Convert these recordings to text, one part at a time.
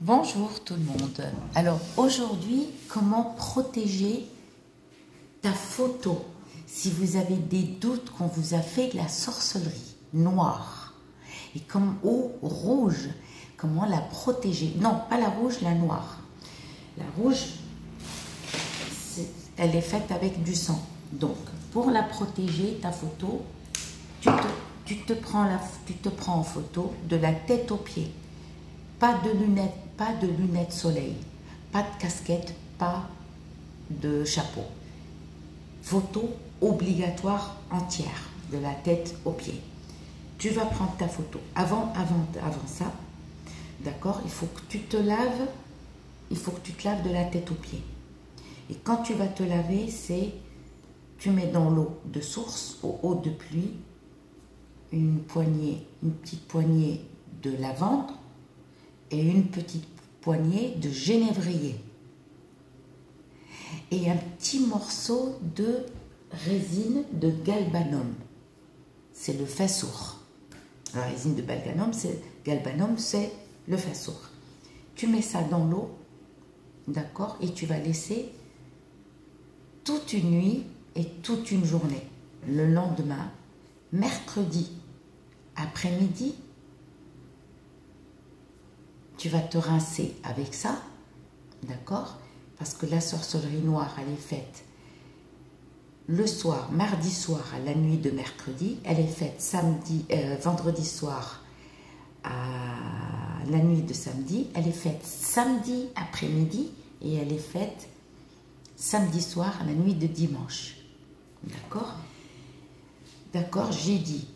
Bonjour tout le monde. Alors aujourd'hui, comment protéger ta photo si vous avez des doutes qu'on vous a fait de la sorcellerie noire et ou rouge, comment la protéger? Non, pas la rouge, la noire. La rouge, elle est faite avec du sang. Donc pour la protéger, ta photo, tu te prends en photo de la tête aux pieds. Pas de lunettes soleil, pas de casquette, pas de chapeau. Photo obligatoire entière, de la tête aux pieds. Tu vas prendre ta photo. Avant ça, d'accord, il faut que tu te laves de la tête aux pieds. Et quand tu vas te laver, tu mets dans l'eau de source, au eau de pluie, une petite poignée de lavande et une petite poignée de genévrier et un petit morceau de résine de galbanum, c'est le fassour. La résine de galbanum, c'est le fassour. Tu mets ça dans l'eau, d'accord, et tu vas laisser toute une nuit et toute une journée. Le lendemain, mercredi après-midi, tu vas te rincer avec ça, d'accord? Parce que la sorcellerie noire, elle est faite le soir, mardi soir à la nuit de mercredi. Elle est faite vendredi soir à la nuit de samedi. Elle est faite samedi après-midi et elle est faite samedi soir à la nuit de dimanche. D'accord? D'accord, j'ai dit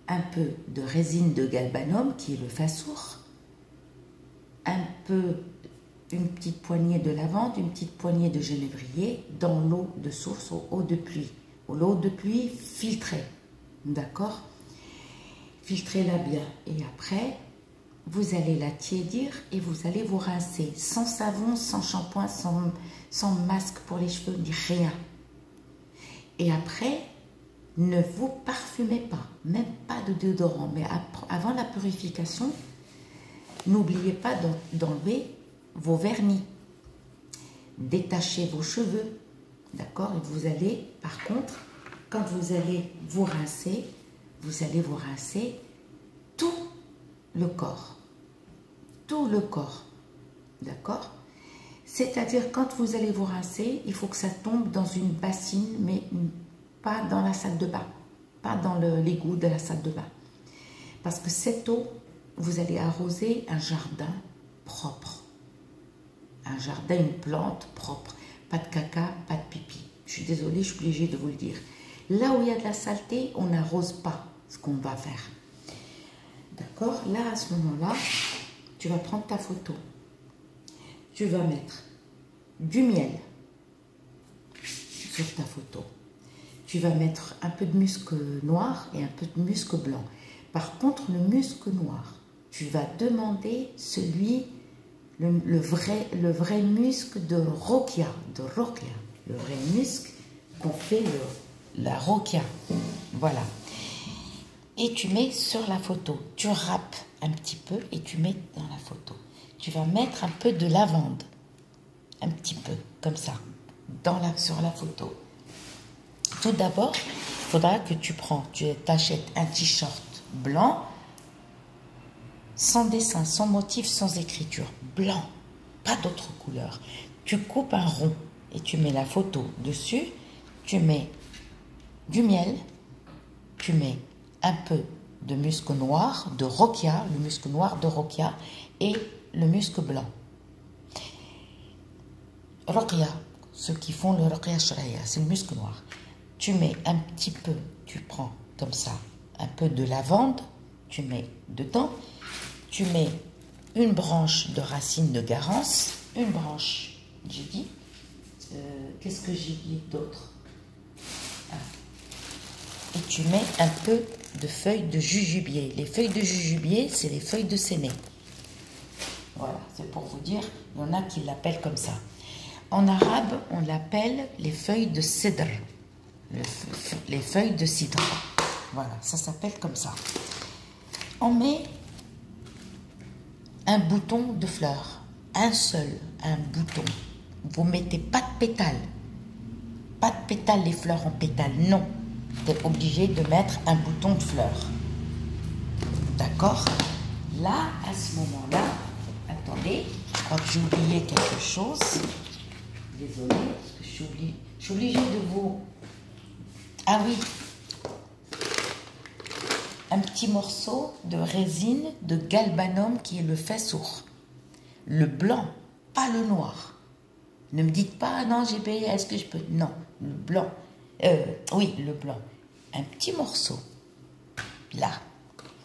un peu de résine de galbanum qui est le fassour, une petite poignée de lavande, une petite poignée de genévrier dans l'eau de source, au eau de pluie. L'eau de pluie filtrée, d'accord? Filtrez-la bien. Et après, vous allez la tiédir et vous allez vous rincer. Sans savon, sans shampoing, sans masque pour les cheveux, ni rien. Et après, ne vous parfumez pas, même pas de déodorant. Mais avant la purification, n'oubliez pas d'enlever vos vernis, détachez vos cheveux, d'accord? Et vous allez, par contre, quand vous allez vous rincer tout le corps, d'accord? C'est-à-dire, quand vous allez vous rincer, il faut que ça tombe dans une bassine, mais pas dans la salle de bain, pas dans l'égout de la salle de bain. Parce que cette eau, vous allez arroser un jardin propre. Un jardin, une plante propre. Pas de caca, pas de pipi. Je suis désolée, je suis obligée de vous le dire. Là où il y a de la saleté, on n'arrose pas ce qu'on va faire. D'accord? Là, à ce moment-là, tu vas prendre ta photo. Tu vas mettre du miel sur ta photo. Tu vas mettre un peu de musc noir et un peu de musc blanc. Par contre, le musc noir, tu vas demander le vrai musc de Rokia, le vrai musc qu'on fait la Rokia, voilà. Et tu mets sur la photo, tu râpes un petit peu et tu mets dans la photo. Tu vas mettre un peu de lavande, un petit peu, comme ça, sur la photo. Tout d'abord, il faudra que tu t'achètes un t-shirt blanc, sans dessin, sans motif, sans écriture, blanc, pas d'autre couleur. Tu coupes un rond et tu mets la photo dessus, tu mets du miel, tu mets un peu de musc noir de Rokia, le musc noir de Rokia et le musc blanc. Rokia, ceux qui font le Rokia Shraya, c'est le musc noir. Tu mets un petit peu, tu prends comme ça, un peu de lavande, tu mets dedans. Tu mets une branche de racine de garance, une branche, j'ai dit, qu'est-ce que j'ai dit d'autre? Et tu mets un peu de feuilles de jujubier. Les feuilles de jujubier, c'est les feuilles de séné. Voilà, c'est pour vous dire, il y en a qui l'appellent comme ça. En arabe, on l'appelle les feuilles de cèdre, les feuilles de cidre. Voilà, ça s'appelle comme ça. On met un bouton de fleurs. Un seul, un bouton. Vous ne mettez pas de pétales. Pas de pétales, les fleurs en pétales, non. Vous êtes obligé de mettre un bouton de fleurs. D'accord? Là, à ce moment-là, attendez, je crois que j'ai oublié quelque chose. Désolée, parce que je suis obligée de vous... Ah oui, un petit morceau de résine de galbanum qui est le fessour. Le blanc, pas le noir. Ne me dites pas, non, j'ai payé, est-ce que je peux... Non, le blanc. Oui, le blanc. Un petit morceau. Là.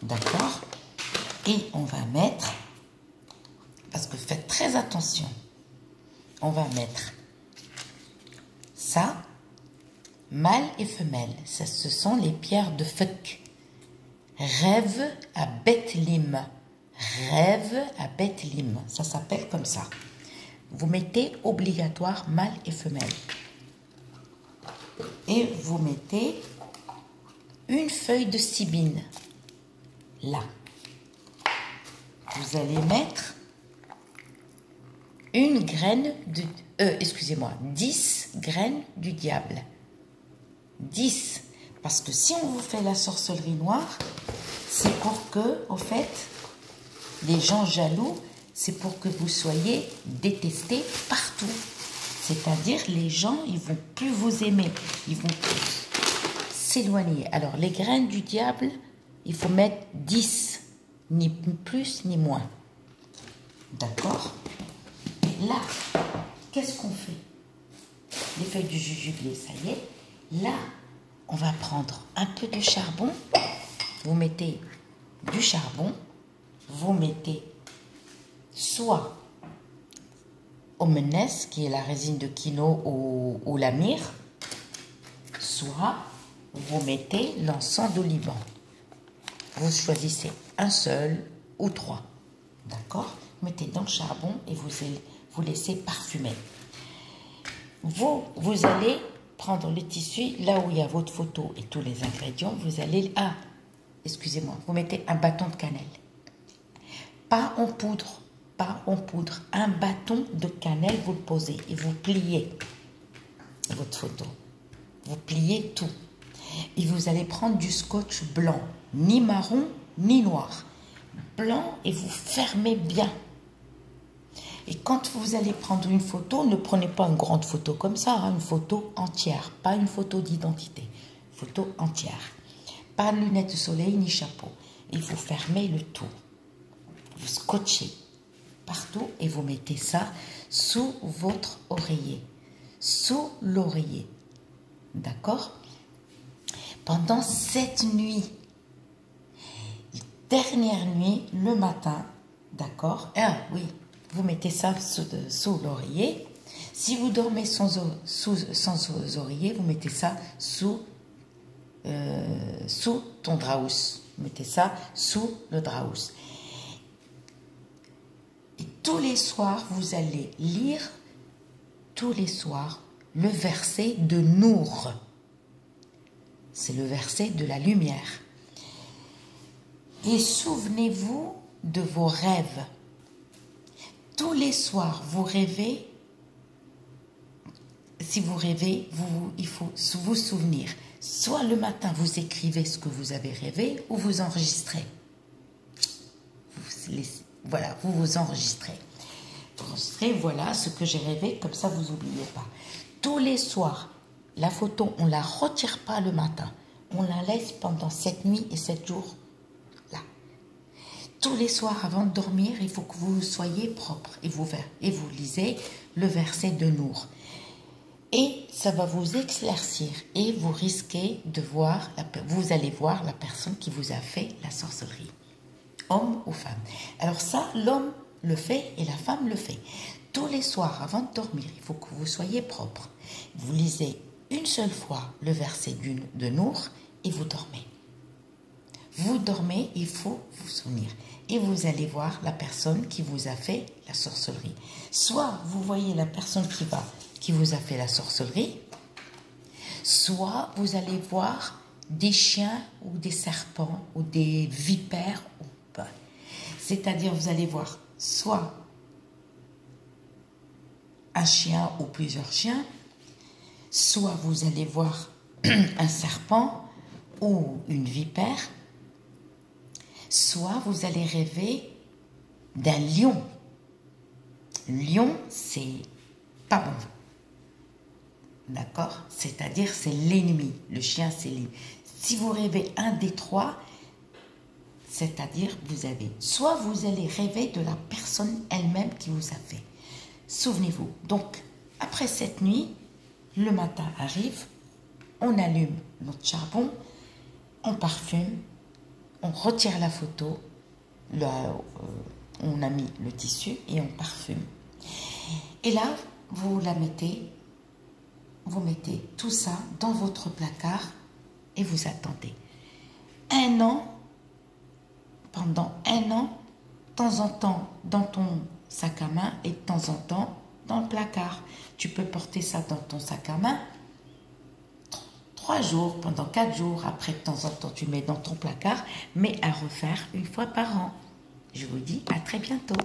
D'accord? Et on va mettre, parce que faites très attention, on va mettre ça, mâle et femelle. Ça, ce sont les pierres de Fek. Rêve à Bethléem. Rêve à Bethléem. Ça s'appelle comme ça. Vous mettez obligatoire mâle et femelle. Et vous mettez une feuille de sibine. Là. Vous allez mettre une graine de... excusez-moi, 10 graines du diable. 10. Parce que si on vous fait la sorcellerie noire, c'est pour que, en fait, les gens jaloux, c'est pour que vous soyez détestés partout. C'est-à-dire, les gens, ils vont plus vous aimer. Ils vont s'éloigner. Alors, les graines du diable, il faut mettre 10. Ni plus, ni moins. D'accord? Et là, qu'est-ce qu'on fait? Les feuilles du jujubier, ça y est. Là, on va prendre un peu de charbon. Vous mettez du charbon. Vous mettez soit omenes, qui est la résine de quinoa ou la myrrhe, soit vous mettez l'encens d'oliban. Vous choisissez un seul ou 3. D'accord? Mettez dans le charbon et vous laissez parfumer. Vous allez prendre le tissu, là où il y a votre photo et tous les ingrédients, vous allez... Ah, excusez-moi, vous mettez un bâton de cannelle. Pas en poudre, pas en poudre. Un bâton de cannelle, vous le posez et vous pliez votre photo. Vous pliez tout. Et vous allez prendre du scotch blanc, ni marron, ni noir. Blanc, et vous fermez bien. Et quand vous allez prendre une photo, ne prenez pas une grande photo comme ça, hein, une photo entière, pas une photo d'identité, photo entière. Pas lunettes de soleil ni chapeau. Il faut fermer le tout. Vous scotchez partout et vous mettez ça sous votre oreiller. Sous l'oreiller. D'accord? Pendant cette nuit, dernière nuit, le matin, d'accord? Ah oui, vous mettez ça sous l'oreiller. Si vous dormez sans oreiller, vous mettez ça sous ton draus. Vous mettez ça sous le draus. Et tous les soirs, vous allez lire, tous les soirs, le verset de Nour. C'est le verset de la lumière. Et souvenez-vous de vos rêves. Tous les soirs, vous rêvez. Si vous rêvez, il faut vous souvenir. Soit le matin, vous écrivez ce que vous avez rêvé, ou vous enregistrez. Voilà, vous enregistrez. Vous enregistrez, voilà ce que j'ai rêvé, comme ça vous n'oubliez pas. Tous les soirs, la photo, on ne la retire pas le matin. On la laisse pendant 7 nuits et 7 jours. Là. Tous les soirs, avant de dormir, il faut que vous soyez propre. Et vous lisez le verset de Nour. Et ça va vous éclaircir. Et vous risquez de voir, vous allez voir la personne qui vous a fait la sorcellerie. Homme ou femme. Alors ça, l'homme le fait et la femme le fait. Tous les soirs, avant de dormir, il faut que vous soyez propre. Vous lisez une seule fois le verset de Nour et vous dormez. Vous dormez, il faut vous souvenir. Et vous allez voir la personne qui vous a fait la sorcellerie. Soit vous voyez la personne qui vous a fait la sorcellerie, soit vous allez voir des chiens ou des serpents ou des vipères. C'est-à-dire, vous allez voir soit un chien ou plusieurs chiens, soit vous allez voir un serpent ou une vipère, soit vous allez rêver d'un lion. Lion, c'est pas bon. D'accord? C'est-à-dire, c'est l'ennemi. Le chien, c'est l'ennemi. Si vous rêvez un des trois, c'est-à-dire, soit vous allez rêver de la personne elle-même qui vous a fait. Souvenez-vous. Donc, après cette nuit, le matin arrive, on allume notre charbon, on parfume, on retire la photo, on a mis le tissu et on parfume. Et là, vous mettez tout ça dans votre placard et vous attendez. Pendant un an, de temps en temps dans ton sac à main et de temps en temps dans le placard. Tu peux porter ça dans ton sac à main 3 jours, pendant 4 jours. Après, de temps en temps, tu le mets dans ton placard, mais à refaire une fois par an. Je vous dis à très bientôt.